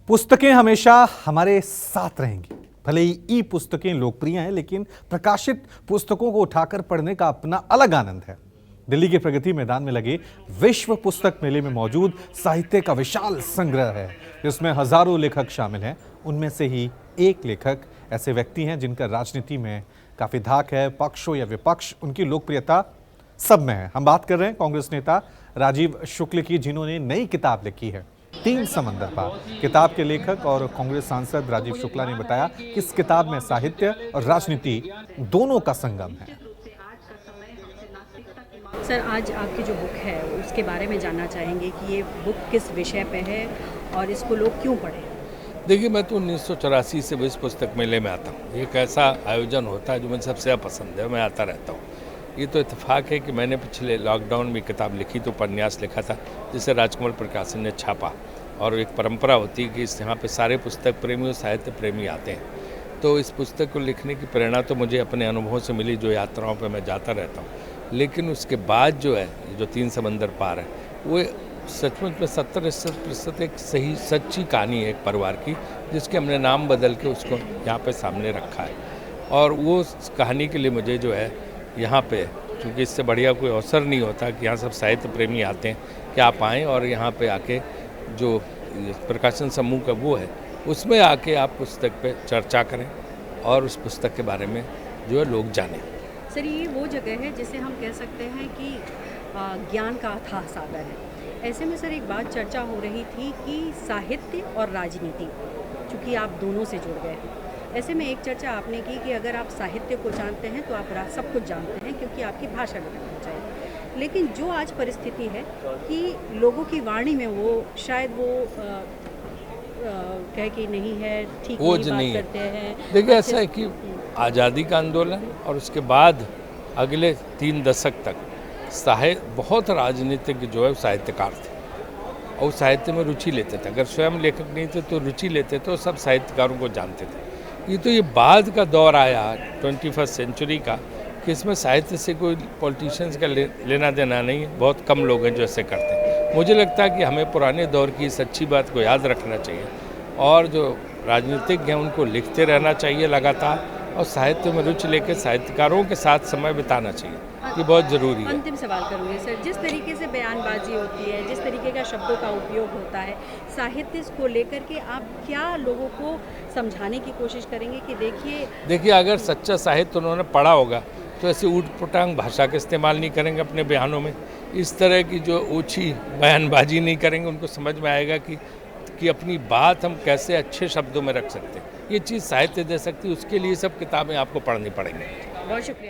पुस्तकें हमेशा हमारे साथ रहेंगी। भले ही ई पुस्तकें लोकप्रिय हैं, लेकिन प्रकाशित पुस्तकों को उठाकर पढ़ने का अपना अलग आनंद है। दिल्ली के प्रगति मैदान में लगे विश्व पुस्तक मेले में मौजूद साहित्य का विशाल संग्रह है, जिसमें हजारों लेखक शामिल हैं। उनमें से ही एक लेखक ऐसे व्यक्ति हैं जिनका राजनीति में काफी धाक है। पक्ष हो या विपक्ष, उनकी लोकप्रियता सब में है। हम बात कर रहे हैं कांग्रेस नेता राजीव शुक्ल की, जिन्होंने नई किताब लिखी है, 3 समंदर पार। किताब के लेखक और कांग्रेस सांसद राजीव शुक्ला ने बताया कि इस किताब में साहित्य और राजनीति दोनों का संगम है। सर, आज आपकी जो बुक है उसके बारे में जानना चाहेंगे कि ये बुक किस विषय पे है और इसको लोग क्यों पढ़ें। देखिए, मैं तो 1984 से विश्व पुस्तक मेले में आता हूँ। एक ऐसा आयोजन होता है जो मुझे सबसे ज़्यादा पसंद है, मैं आता रहता हूँ। ये तो इत्तेफाक है कि मैंने पिछले लॉकडाउन में किताब लिखी, तो उपन्यास लिखा था, जिसे राजकमल प्रकाशन ने छापा। और एक परंपरा होती है कि यहाँ पे सारे पुस्तक प्रेमी और साहित्य प्रेमी आते हैं। तो इस पुस्तक को लिखने की प्रेरणा तो मुझे अपने अनुभवों से मिली, जो यात्राओं पे मैं जाता रहता हूँ। लेकिन उसके बाद जो है, जो 3 समंदर पार है, वो सचमुच में 70-80% एक सही सच्ची कहानी है एक परिवार की, जिसके हमने नाम बदल के उसको यहाँ पे सामने रखा है। और वो कहानी के लिए मुझे जो है यहाँ पे, क्योंकि इससे बढ़िया कोई अवसर नहीं होता कि यहाँ सब साहित्य प्रेमी आते हैं, कि आप आएँ और यहाँ पे आके जो प्रकाशन समूह का वो है, उसमें आके आप पुस्तक पे चर्चा करें और उस पुस्तक के बारे में जो है लोग जानें। सर, ये वो जगह है जिसे हम कह सकते हैं कि ज्ञान का अथाह सागर है। ऐसे में सर एक बात चर्चा हो रही थी कि साहित्य और राजनीति, चूँकि आप दोनों से जुड़ गए हैं, ऐसे में एक चर्चा आपने की कि अगर आप साहित्य को जानते हैं तो आप सब कुछ जानते हैं, क्योंकि आपकी भाषा भी लगनी चाहिए। लेकिन जो आज परिस्थिति है कि लोगों की वाणी में वो शायद वो कह के नहीं है, ठीक नहीं बात करते हैं। देखिए, ऐसा है कि आज़ादी का आंदोलन और उसके बाद अगले 3 दशक तक बहुत राजनीतिक जो है साहित्यकार थे और साहित्य में रुचि लेते थे। अगर स्वयं लेखक नहीं थे तो रुचि लेते थे और सब साहित्यकारों को जानते थे। ये बाद का दौर आया 21st सेंचुरी का, कि इसमें साहित्य से कोई पॉलिटिशियंस का लेना देना नहीं है। बहुत कम लोग हैं जो ऐसे करते हैं। मुझे लगता है कि हमें पुराने दौर की इस अच्छी बात को याद रखना चाहिए और जो राजनीतिज्ञ हैं उनको लिखते रहना चाहिए लगातार, और साहित्य में रुचि लेकर साहित्यकारों के साथ समय बिताना चाहिए। ये बहुत ज़रूरी है। अंतिम सवाल करूँगी सर, जिस तरीके से बयानबाजी होती है, जिस तरीके का शब्दों का उपयोग होता है, साहित्य को लेकर के आप क्या लोगों को समझाने की कोशिश करेंगे कि देखिए अगर सच्चा साहित्य उन्होंने पढ़ा होगा तो ऐसी ऊट-पटांग भाषा का इस्तेमाल नहीं करेंगे अपने बयानों में, इस तरह की जो ओछी बयानबाजी नहीं करेंगे। उनको समझ में आएगा कि अपनी बात हम कैसे अच्छे शब्दों में रख सकते हैं। ये चीज़ साहित्य दे सकती है। उसके लिए सब किताबें आपको पढ़नी पड़ेंगी। बहुत शुक्रिया।